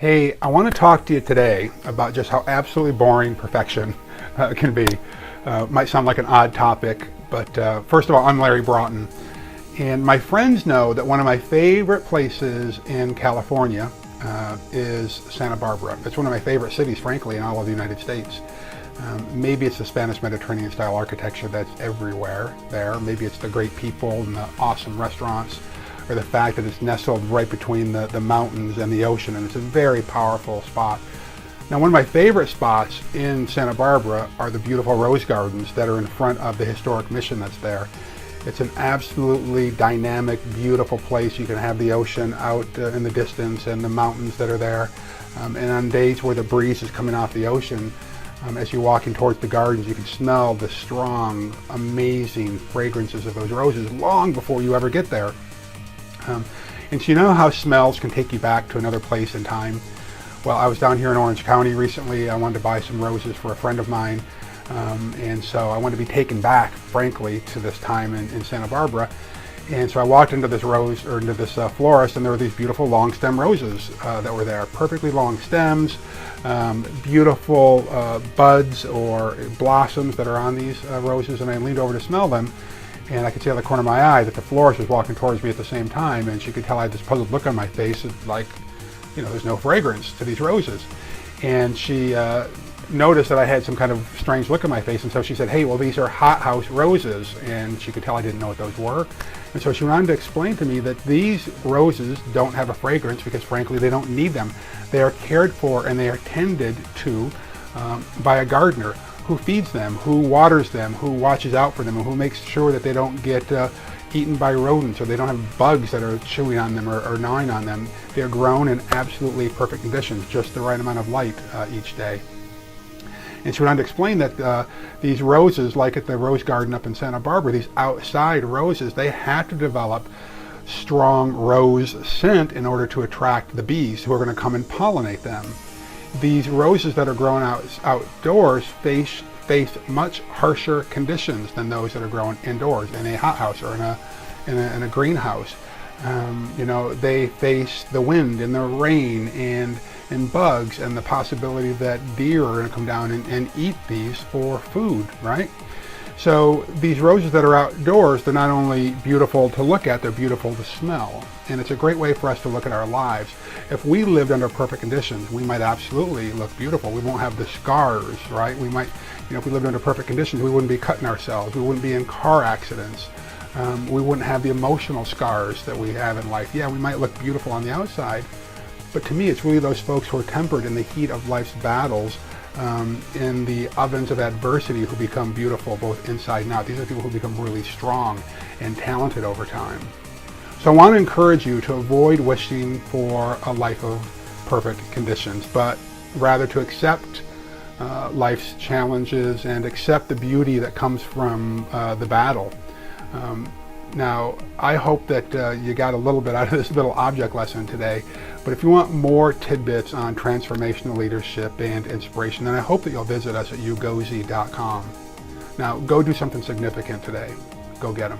Hey, I want to talk to you today about just how absolutely boring perfection can be. Might sound like an odd topic, but first of all, I'm Larry Broughton. And my friends know that one of my favorite places in California is Santa Barbara. It's one of my favorite cities, frankly, in all of the United States. Maybe it's the Spanish Mediterranean style architecture that's everywhere there. Maybe it's the great people and the awesome restaurants, or the fact that it's nestled right between the mountains and the ocean, and it's a very powerful spot. Now, one of my favorite spots in Santa Barbara are the beautiful rose gardens that are in front of the historic mission that's there. It's an absolutely dynamic, beautiful place. You can have the ocean out in the distance and the mountains that are there. And on days where the breeze is coming off the ocean, as you're walking towards the gardens, you can smell the strong, amazing fragrances of those roses long before you ever get there. And so you know how smells can take you back to another place in time? Well, I was down here in Orange County recently. I wanted to buy some roses for a friend of mine. And so I wanted to be taken back, frankly, to this time in Santa Barbara. And so I walked into this florist, and there were these beautiful long stem roses that were there. Perfectly long stems, beautiful buds or blossoms that are on these roses. And I leaned over to smell them. And I could see out of the corner of my eye that the florist was walking towards me at the same time, and she could tell I had this puzzled look on my face, like, you know, there's no fragrance to these roses. And she noticed that I had some kind of strange look on my face, and so she said, "Hey, well, these are hothouse roses," and she could tell I didn't know what those were. And so she went on to explain to me that these roses don't have a fragrance because, frankly, they don't need them. They are cared for and they are tended to by a gardener who feeds them, who waters them, who watches out for them, and who makes sure that they don't get eaten by rodents, or they don't have bugs that are chewing on them or gnawing on them. They're grown in absolutely perfect conditions, just the right amount of light each day. And she went on to explain that these roses, like at the rose garden up in Santa Barbara, these outside roses, they had to develop strong rose scent in order to attract the bees who are going to come and pollinate them. These roses that are grown outdoors face much harsher conditions than those that are grown indoors in a hothouse or in a greenhouse. You know, they face the wind and the rain and bugs and the possibility that deer are going to come down and eat these for food, right? So these roses that are outdoors, they're not only beautiful to look at, they're beautiful to smell. And it's a great way for us to look at our lives. If we lived under perfect conditions, we might absolutely look beautiful. We won't have the scars, right? We might, you know, if we lived under perfect conditions, we wouldn't be cutting ourselves. We wouldn't be in car accidents. We wouldn't have the emotional scars that we have in life. Yeah, we might look beautiful on the outside, but to me, it's really those folks who are tempered in the heat of life's battles, in the ovens of adversity, who become beautiful both inside and out. These are people who become really strong and talented over time. So I want to encourage you to avoid wishing for a life of perfect conditions, but rather to accept life's challenges and accept the beauty that comes from the battle. Now, I hope that you got a little bit out of this little object lesson today, but if you want more tidbits on transformational leadership and inspiration, then I hope that you'll visit us at yoogozi.com. Now, go do something significant today. Go get them.